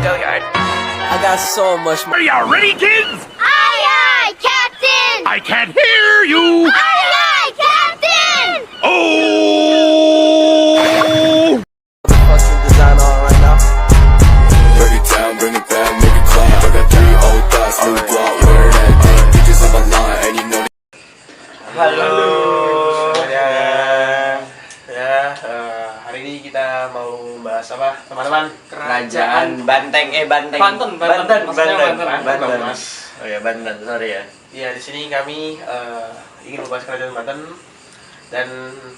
I got so much Are you ready, kids? Aye, aye, Captain! I can't hear you. Aye, aye, Captain! Oh! fucking design on right now. Break it down, bring it back, make it clap. I got 3 old thoughts, new block, wear that thing. Bitches on my line, and you know that. Halo semuanya. Hari ini kita mau bahas apa, teman-teman? Kerajaan Banteng, Banteng. Banten. Oh ya, Banten, sorry ya. Iya, di sini kami ingin membahas kerajaan Banten. Dan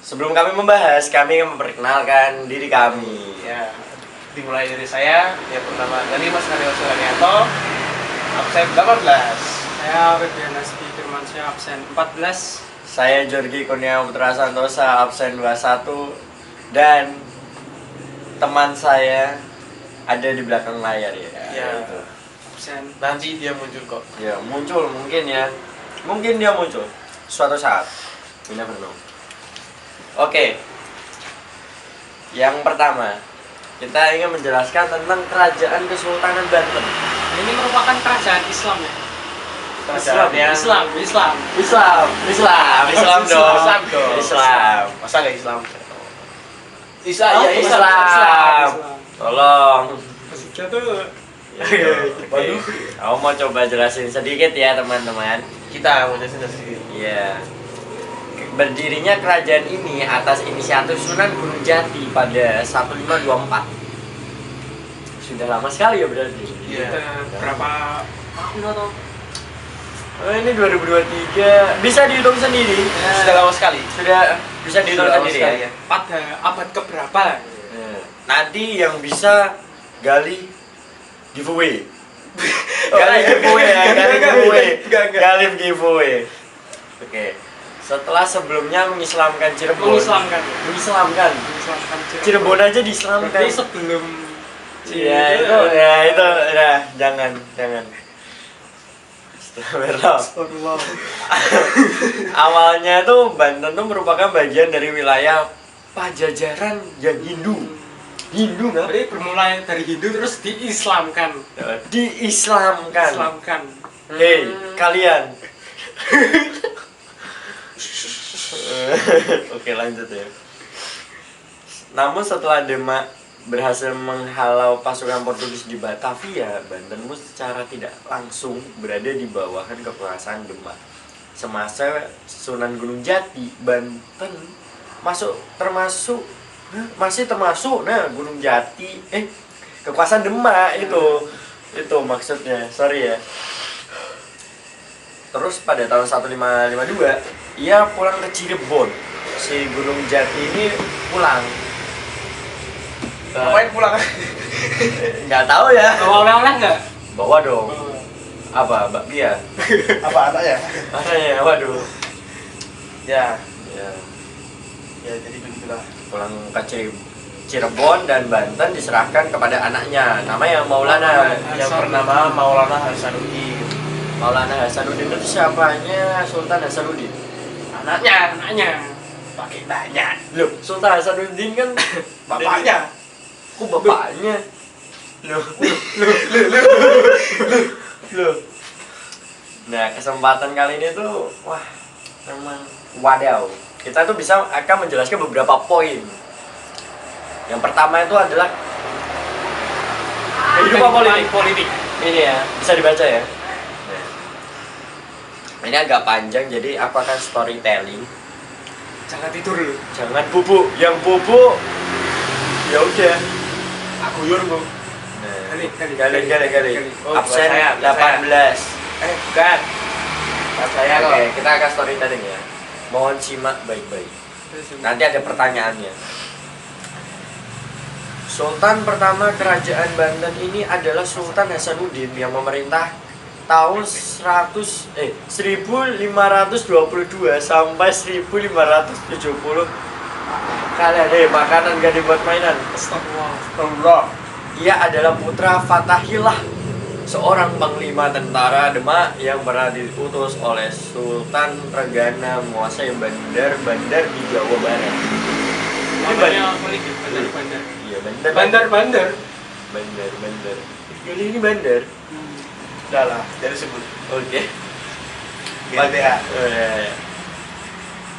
Sebelum kami membahas, kami akan memperkenalkan diri kami. ya, dimulai dari saya yang bernama Mas Karyo Suranianto, absen 18. Saya Redian Asti Firmansyah, absen 14. Saya Jorgi Kurnia Putra Santosa, absen 21. Dan teman saya ada di belakang layar ya. Ya, Itu. Absen. nanti dia muncul kok. Ya, muncul mungkin ya. Mungkin dia muncul suatu saat. You never know. Oke. Yang pertama, kita ingin menjelaskan tentang Kerajaan Kesultanan Banten. Ini merupakan kerajaan Islam ya? Kerajaan yang Islam dong. Islam dong. Islam. Masa nggak Islam? Islam. Tolong. Jatuh. Oke. Aku mau coba jelasin sedikit ya teman-teman. Kita mau jelasin sedikit. Iya. Berdirinya kerajaan ini atas inisiatif Sunan Gunung Jati pada 1524. Sudah lama sekali ya berarti. Iya. Berapa tahun atau? Oh, ini 2023. Bisa dihitung sendiri. Sudah lama sekali. Sudah bisa dihitung Sudah lama sendiri sekali ya. Pada abad keberapa? Ya. Nanti yang bisa gali giveaway. Oh, Gali giveaway ya, gali giveaway. Enggak. Gali giveaway. Oke. Setelah sebelumnya mengislamkan Cirebon. Mengislamkan Cirebon aja diislamkan. Berarti sebelum Iya itu, jangan. Astagfirullah. Awalnya tuh Banten tuh merupakan bagian dari wilayah Pajajaran yang Hindu nggak? Berarti bermulai dari Hindu terus diislamkan. Diislamkan. Hei kalian. Oke lanjut ya. Namun setelah Demak berhasil menghalau pasukan Portugis di Batavia, Banten pun secara tidak langsung berada di bawahan kekuasaan Demak. Semasa Sunan Gunung Jati, Banten masih termasuk Gunung Jati kekuasaan Demak itu maksudnya, sorry ya. Terus pada tahun 1552 ia pulang ke Cirebon. Si Gunung Jati ini pulang. Ngapain pulang? Nggak tahu ya. Bawa oleh-oleh nggak? Bawa dong. Apa bakpia? Apa anaknya? Anaknya, waduh. Ya, Ya, jadi begitulah. pulang ke Cirebon dan Banten diserahkan kepada anaknya, namanya Maulana. Yang bernama Maulana Hasanuddin. Maulana Hasanuddin itu siapanya Sultan Hasanuddin? Anaknya. Pakai nanya. Loh, Sultan Hasanuddin kan Bapaknya. Kok bapaknya? Loh. Nah, kesempatan kali ini tuh wah, memang wadaw. Kita tuh akan menjelaskan beberapa poin. Yang pertama itu adalah kehidupan politik. Ini ya, bisa dibaca ya. Nah, ini agak panjang jadi aku akan storytelling. Jangan tidur lu. Jangan bubuk, yang bubuk ya udah. Aku yur bu. Nah, Gali. gali. Oh, Absen bukan saya, 18. Bukan. Saya kok. Oke, kita akan storytelling ya. Mohon simak baik-baik. Nanti ada pertanyaannya. Sultan pertama kerajaan Banten ini adalah Sultan Hasanuddin yang memerintah tahun 1522 sampai 1570. Kalian makanan gak dibuat mainan. Astagfirullah. Ia adalah putra Fatahillah, seorang panglima tentara Demak yang pernah diutus oleh Sultan Regana menguasai bandar-bandar di Jawa Barat. Ini banyak politik, bandar. Iya, Bandar. bandar. ini bandar. Udah lah, jadi sebut. Oke. GBA.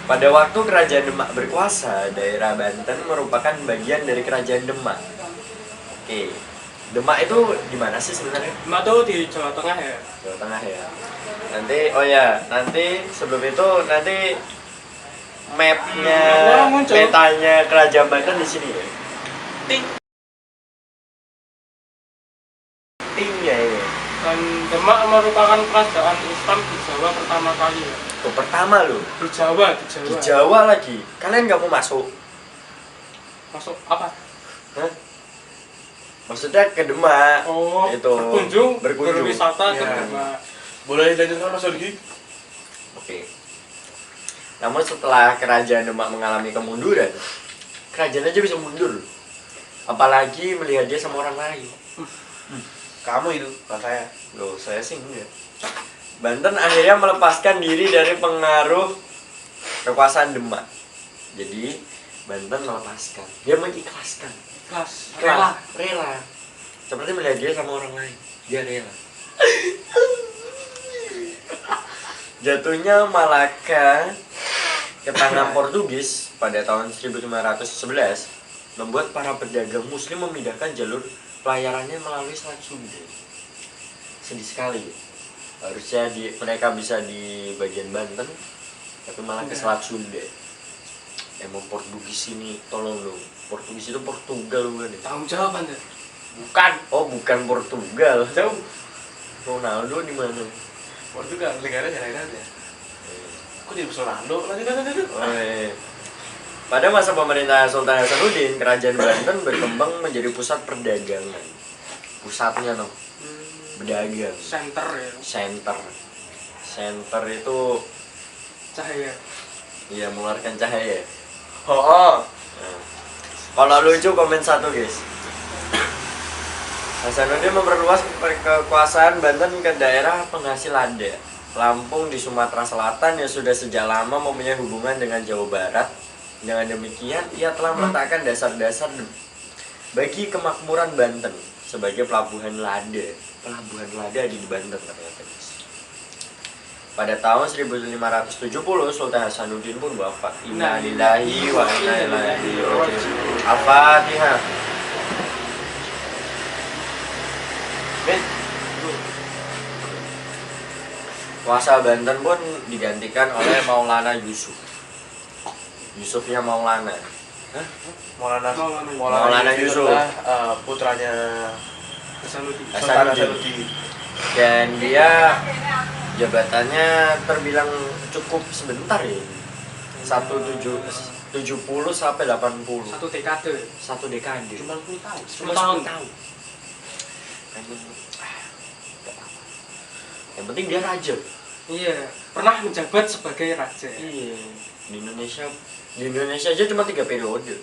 Pada waktu Kerajaan Demak berkuasa, daerah Banten merupakan bagian dari Kerajaan Demak. Oke. Demak itu di mana sih sebenarnya? Demak tuh di Jawa Tengah ya. Jawa Tengah ya. Nanti sebelum itu nanti mapnya, muncul. petanya Kerajaan Banten di sini ya. Tingnya ini. Dan Demak merupakan kerajaan Islam di Jawa pertama kali ya. Tuh pertama loh. Di Jawa. Di Jawa lagi. Kalian nggak mau masuk? Masuk apa? Hah? Maksudnya ke Demak. Oh, itu berkunjung, berwisata ke Ya. Demak. Boleh dilanjutkan Mas Odgi? Oke. Namun setelah Kerajaan Demak mengalami kemunduran, kerajaan aja bisa mundur. Apalagi melihat dia sama orang lain. Kamu itu, bukan saya. Loh, saya sih enggak. Banten akhirnya melepaskan diri dari pengaruh kekuasaan Demak. Jadi Banten melepaskan. Dia mengikhlaskan. Kelas. Rela. Seperti melihat dia sama orang lain. Dia rela. Jatuhnya Malaka ke tangan Portugis pada tahun 1511 membuat para pedagang muslim memindahkan jalur pelayarannya melalui Selat Sunda. Sedih sekali. Harusnya mereka bisa di bagian Banten, tapi malah ke Selat Sunda. Emang Portugis ini, tolong dong. Portugis itu Portugal bukan ya? Tanggung jawab Anda. Bukan. Oh, bukan Portugal. Jauh. Ronaldo di mana? Portugal, negara jalan aja. Kok jadi Ronaldo? Lanjut. Oh, iya. Pada masa pemerintahan Sultan Hasanuddin, Kerajaan Banten berkembang menjadi pusat perdagangan. Pusatnya no, berdagang. Center ya. Center itu Cahaya. iya mengeluarkan cahaya. Oh. Nah, kalau lucu komen satu guys. Hasanuddin memperluas kekuasaan Banten ke daerah penghasil lada. Lampung di Sumatera Selatan yang sudah sejak lama mempunyai hubungan dengan Jawa Barat. Dengan demikian, ia telah meletakkan dasar-dasar bagi kemakmuran Banten sebagai pelabuhan lada. Pelabuhan lada di Banten ternyata. Pada tahun 1570, Sultan Hasanuddin pun wafat. Inna lillahi wa inna ilaihi raji'un. Al-Fatihah. Kuasa Banten pun digantikan oleh Maulana Yusuf. Yusufnya Maulana. Hah? Maulana Yusuf. Putranya Hasanuddin. Sultan Hasanuddin. Dan dia jabatannya terbilang cukup sebentar ya. 70 sampai 80. Satu dekade. Satu dekade. Cuma 10 tahun. Cuma 10 tahun. Yang penting dia raja. Iya, pernah menjabat sebagai raja. Iya. Di Indonesia aja cuma 3 periode.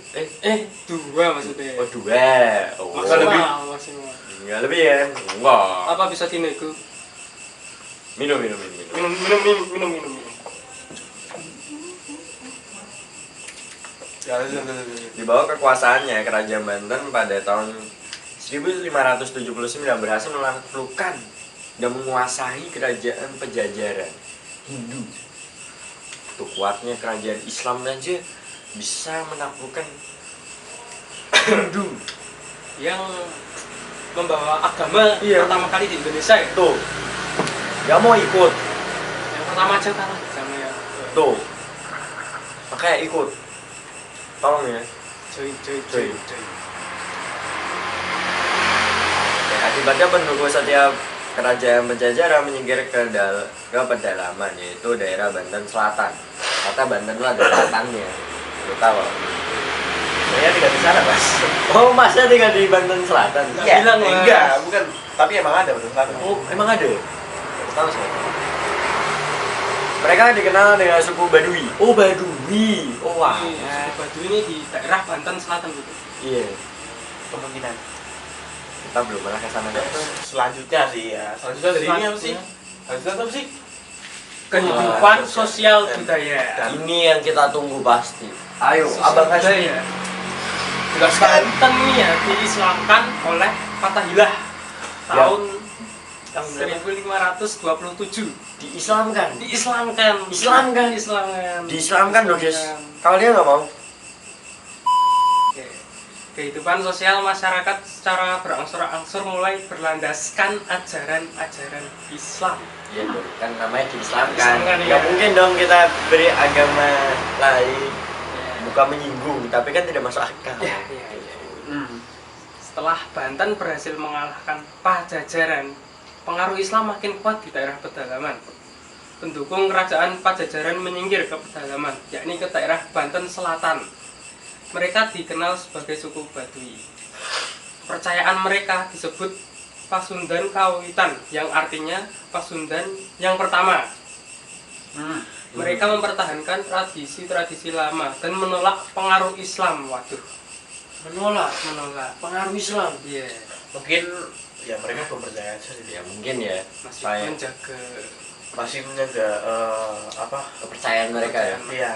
Dua maksudnya. Oh 2. Oh. Masa lebih? Maksimal. Enggak lebih ya? Enggak. Apa bisa dinego? Minum. Minum. Ya, Di bawah kekuasaannya, Kerajaan Banten pada tahun 1579 berhasil menaklukkan dan menguasai kerajaan Pajajaran Hindu. Tuh kuatnya kerajaan Islam aja bisa menaklukkan Hindu Yang membawa agama Iya. pertama kali di Indonesia ya. tuh. Gak mau ikut Yang pertama aja kalah sama ya. tuh, makanya ikut. Tolong ya. Join. Akibatnya penduduk setiap kerajaan Pajajaran menyingkir ke pedalaman, yaitu daerah Banten Selatan. Kata Banten itu ada selatannya. Lu tahu? saya tidak di sana, Mas. Oh, masnya tinggal di Banten Selatan? Iya. bilang, Mas. Enggak, bukan. Tapi emang ada betul selatan. Oh, emang ada? Tahu saya. Mereka dikenal dengan suku Baduy. Oh, Baduy. Oh, wah. Suku Baduy ini di daerah Banten Selatan gitu. Iya. Kemungkinan. Kita belum pernah ke sana, guys. Selanjutnya sih ya. Selanjutnya dari ini apa sih? Selanjutnya apa sih? Kehidupan Wah, sosial budaya. Ini yang kita tunggu pasti. Ayo, Abang kasih. Jelaskan. Banten nih ya diislamkan oleh Fatahillah. tahun Tahun berapa? 1527 Diislamkan. diislamkan. Diislamkan loh guys. Kalau dia nggak mau. Oke. Kehidupan sosial masyarakat secara berangsur-angsur mulai berlandaskan ajaran-ajaran Islam. Ya kan namanya diislamkan. Diislamkan, Nggak ya. mungkin dong kita beri agama lain. Bukan menyinggung, tapi kan tidak masuk akal. Iya. Setelah Banten berhasil mengalahkan Pajajaran, pengaruh Islam makin kuat di daerah pedalaman. Pendukung kerajaan Pajajaran menyingkir ke pedalaman, yakni ke daerah Banten Selatan. Mereka dikenal sebagai suku Baduy. Kepercayaan mereka disebut Pasundan Kawitan, yang artinya Pasundan yang pertama. Mereka mempertahankan tradisi-tradisi lama dan menolak pengaruh Islam. Waduh, menolak Pengaruh Islam. iya, Mungkin ya mereka belum percaya aja sih. Ya mungkin ya. masih Kayak menjaga Masih menjaga kepercayaan mereka ya. Iya.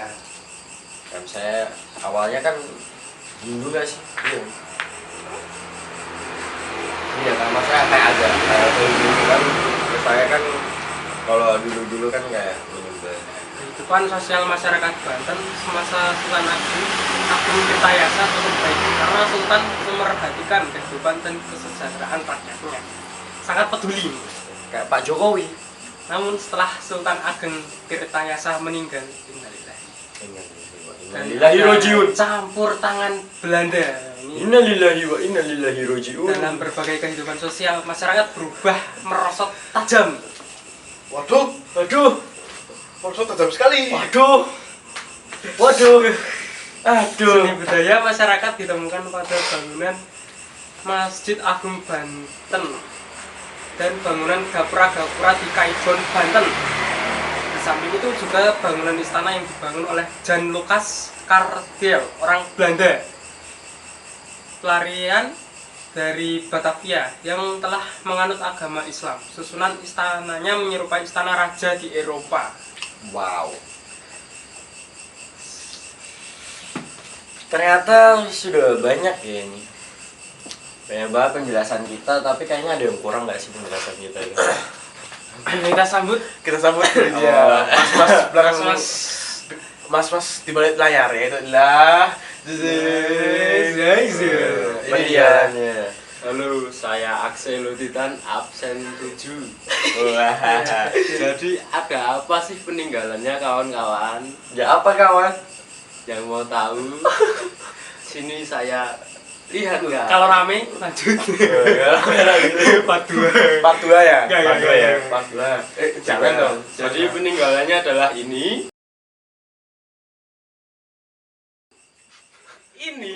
Dan saya awalnya kan Hindu gak sih? Iya. Iya kan, maksudnya kayak agak dulu kan. Terus saya kan kalau dulu kan kayak menyembah. kehidupan sosial masyarakat Banten semasa Sultan Agung Tirtayasa cukup baik karena Sultan memerhatikan kehidupan dan kesejahteraan rakyatnya, sangat peduli. Kayak Pak Jokowi. Namun setelah Sultan Ageng Tirtayasa meninggal, Innalillahi rojiun. campur tangan Belanda ini Innalillahi wa innalillahi rojiun. dalam berbagai kehidupan sosial masyarakat berubah merosot tajam. Waduh, maksud tajam sekali. Waduh. Seni budaya masyarakat ditemukan pada bangunan Masjid Agung Banten dan bangunan gapura-gapura di Kaibon, Banten. Di samping itu juga bangunan istana yang dibangun oleh Jan Lucas Cardel, orang Belanda. Pelarian dari Batavia yang telah menganut agama Islam. Susunan istananya menyerupai istana raja di Eropa. Wow. Ternyata sudah banyak ya ini. Banyak banget penjelasan kita, tapi kayaknya ada yang kurang nggak sih penjelasan kita ini? Kita sambut Kita sambut dari dia. Mas-mas belakang Mas. Mas di balik layar ya, itu adalah Ini dia. Halo, saya Axel Luditan, absen 7. Wah. Jadi ada apa sih peninggalannya kawan-kawan? Ya apa kawan? Yang mau tahu? Sini saya lihat nggak? kalau rame lanjut. part 2 ya. Part 2. Jangan dong. Jadi peninggalannya adalah ini. Ini.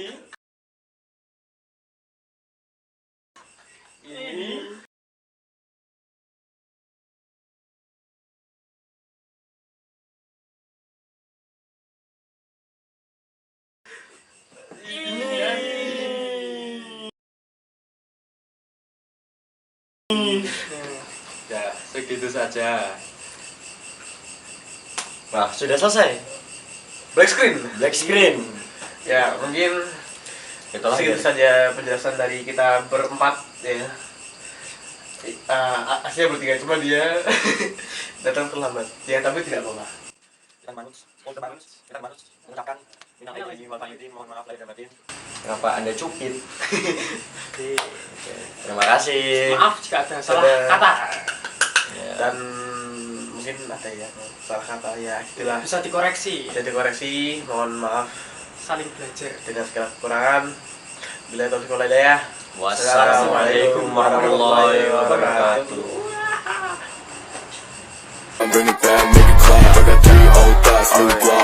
Ya, segitu saja. Wah, sudah selesai. Black screen. Black screen. Ya, mungkin Itulah segitu ya. saja penjelasan dari kita berempat ya. Aslinya bertiga, cuma dia datang terlambat. Ya, tapi tidak apa-apa. Kita mengucapkan minal aidin wal faizin, mohon maaf lahir dan batin. Kenapa Anda cupit? Terima kasih. Maaf jika ada salah Ada- kata. Ya. Dan mungkin ada ya salah kata ya, itulah Bisa dikoreksi, bisa dikoreksi, mohon maaf saling belajar. dengan segala kekurangan. Bila taufiq wal hidayah. Wassalamualaikum warahmatullahi wabarakatuh. I'm bringing back, make it clap. I got 3 old thoughts, new block.